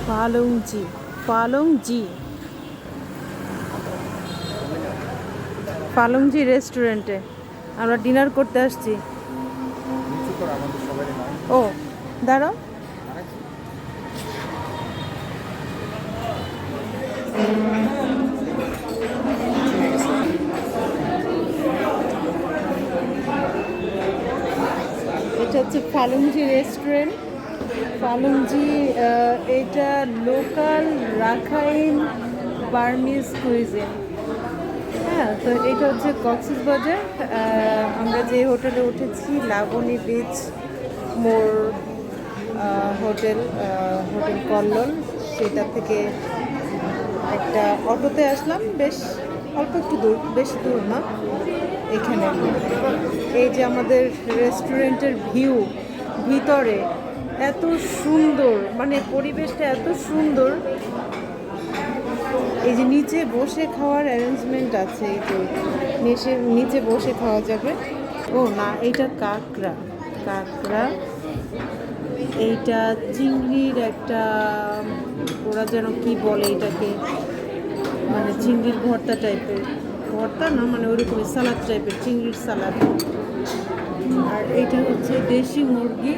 পালংজি পালংজি পালংজি রেস্টুরেন্টে আমরা ডিনার করতে আসছি। ও দাঁড়াও, এটা হচ্ছে ফালুংজি রেস্টুরেন্ট। ফালুংজি এটা লোকাল রাখাইন বার্মিজ কুইজিন। হ্যাঁ, তো এটা হচ্ছে কক্সবাজার। আমরা যে হোটেলে উঠেছি লাবণী বিচ মোর হোটেল, হোটেল কল্লোল, সেটা থেকে একটা অটোতে আসলাম। বেশ অল্প একটু দূর, বেশি দূর না। এখানে এই যে আমাদের রেস্টুরেন্টের ভিউ, ভিতরে এত সুন্দর, মানে পরিবেশটা এত সুন্দর। এই যে নিচে বসে খাওয়ার অ্যারেঞ্জমেন্ট আছে, এই যে নিচে বসে খাওয়া যাবে। ও না, এইটা কাঁকড়া, কাঁকড়া। এইটা চিংড়ির একটা, ওরা যেন কি বলে এটাকে, মানে চিংড়ির ভর্তা টাইপের, ভর্তা না মানে ওইরকমই সালাদ টাইপের, চিংড়ির সালাদ। আর এইটা হচ্ছে দেশি মুরগি।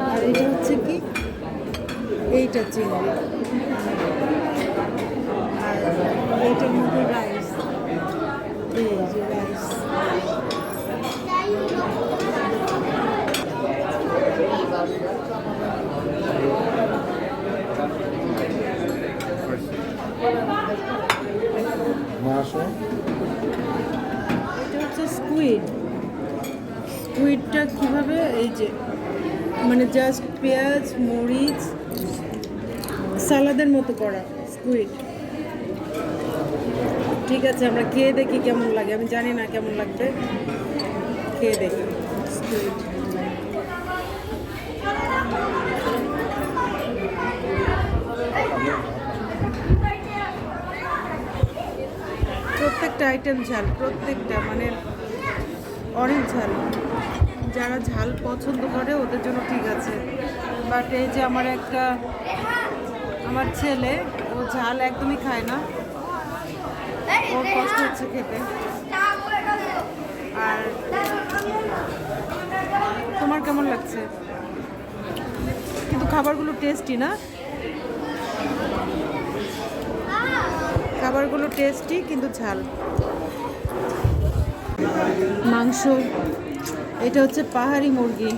আর এটা হচ্ছে কি, এইটা চিংড়ি। আর এইটার মধ্যে রাইস, এই যে রাইস। এটা হচ্ছে স্কুইড। স্কুইডটা কীভাবে, এই যে মানে জাস্ট পেঁয়াজ মরিচ সালাদের মতো করা স্কুইড। ঠিক আছে, আমরা খেয়ে দেখি কেমন লাগে। আমি জানি না কেমন লাগবে, খেয়ে দেখি স্কুইড। প্রত্যেকটা আইটেম ঝাল, প্রত্যেকটা, মানে অনেক ঝাল। যারা ঝাল পছন্দ করে ওদের জন্য ঠিক আছে, বাট এই যে আমার ছেলে, ও ঝাল একদমই খায় না, ওর কষ্ট হচ্ছে খেতে। আর তোমার কেমন লাগছে? কিন্তু খাবারগুলো টেস্টি না, খাবারগুলো টেস্টি কিন্তু ঝাল। মাংস, এটা হচ্ছে পাহাড়ি মুরগি।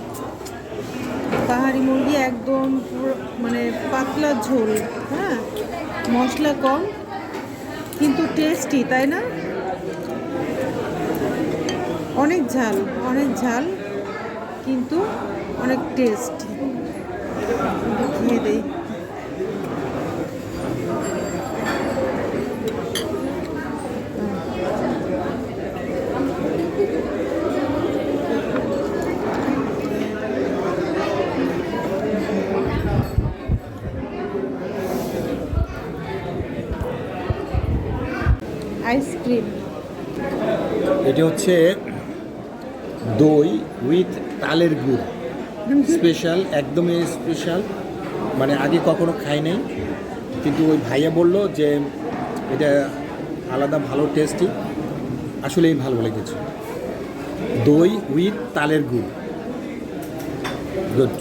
পাহাড়ি মুরগি একদম পুরো মানে পাতলা ঝোল, হ্যাঁ, মশলা কম কিন্তু টেস্টি, তাই না? অনেক ঝাল, অনেক ঝাল কিন্তু অনেক টেস্ট। খেয়ে দেই। আইসক্রিম, এটা হচ্ছে দই উইথ তালের গুড়, স্পেশাল, একদমই স্পেশাল, মানে আগে কখনো খাই নাই, কিন্তু ওই ভাইয়া বললো যে এটা আলাদা ভালো টেস্টি, আসলেই ভালো লেগেছে। দই উইথ তালের গুড়, গুড।